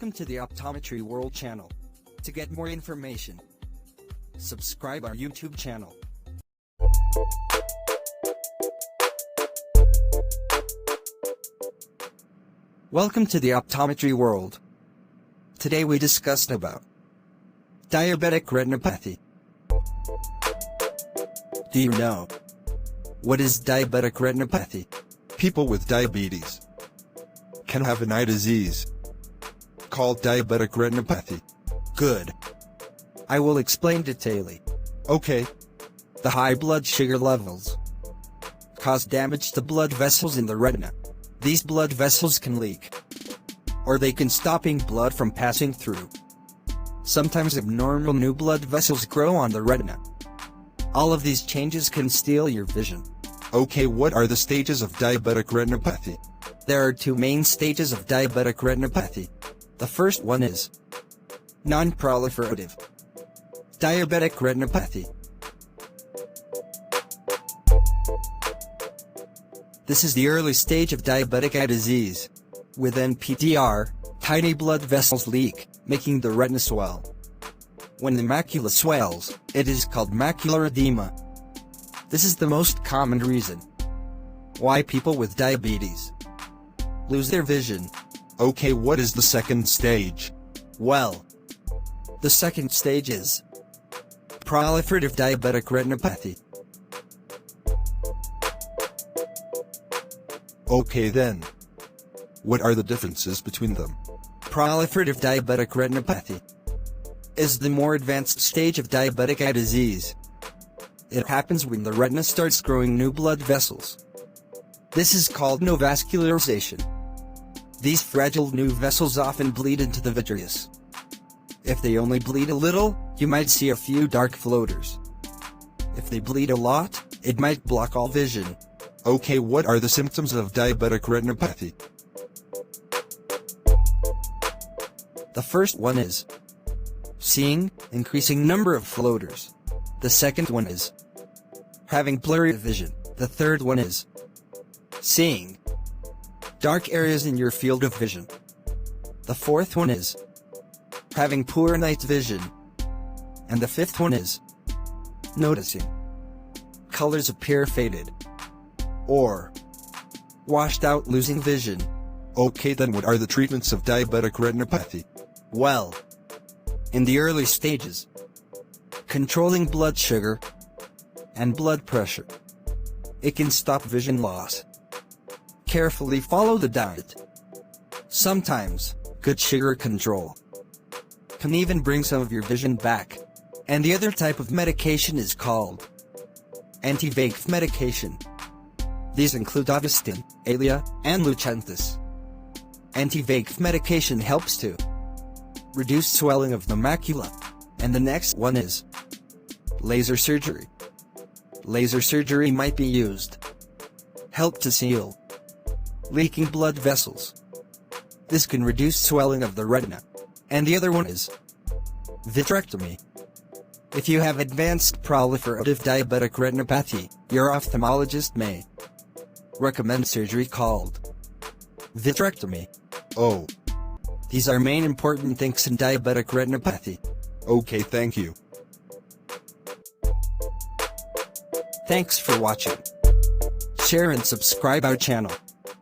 Welcome to the Optometry World channel. To get more information, subscribe our YouTube channel. Welcome to the Optometry World. Today we discussed about diabetic retinopathy. Do you know what is diabetic retinopathy? People with diabetes can have an eye disease called diabetic retinopathy. Good. I will explain detailedly. Okay. The high blood sugar levels cause damage to blood vessels in the retina. These blood vessels can leak, or they can stopping blood from passing through. Sometimes abnormal new blood vessels grow on the retina. All of these changes can steal your vision. Okay, what are the stages of diabetic retinopathy? There are two main stages of diabetic retinopathy. The first one is non-proliferative diabetic retinopathy. This is the early stage of diabetic eye disease. With NPDR, tiny blood vessels leak, making the retina swell. When the macula swells, it is called macular edema. This is the most common reason why people with diabetes lose their vision. Okay, what is the second stage? Well, the second stage is proliferative diabetic retinopathy. Okay then. What are the differences between them? Proliferative diabetic retinopathy is the more advanced stage of diabetic eye disease. It happens when the retina starts growing new blood vessels. This is called neovascularization. These fragile new vessels often bleed into the vitreous. If they only bleed a little, you might see a few dark floaters. If they bleed a lot, it might block all vision. Okay, what are the symptoms of diabetic retinopathy? The first one is seeing increasing number of floaters. The second one is having blurry vision. The third one is seeing dark areas in your field of vision. The fourth one is having poor night vision. And the fifth one is noticing colors appear faded or washed out, losing vision. Okay then, what are the treatments of diabetic retinopathy? Well, in the early stages, controlling blood sugar and blood pressure. It can stop vision loss. Carefully follow the diet. Sometimes, good sugar control can even bring some of your vision back. And the other type of medication is called anti-VEGF medication. These include Avastin, Eylea, and Lucentis. Anti-VEGF medication helps to reduce swelling of the macula. And the next one is laser surgery. Laser surgery might be used help to seal leaking blood vessels. This can reduce swelling of the retina. And the other one is vitrectomy. If you have advanced proliferative diabetic retinopathy, your ophthalmologist may recommend surgery called vitrectomy. Oh. These are main important things in diabetic retinopathy. Okay, thank you. Thanks for watching. Share and subscribe our channel.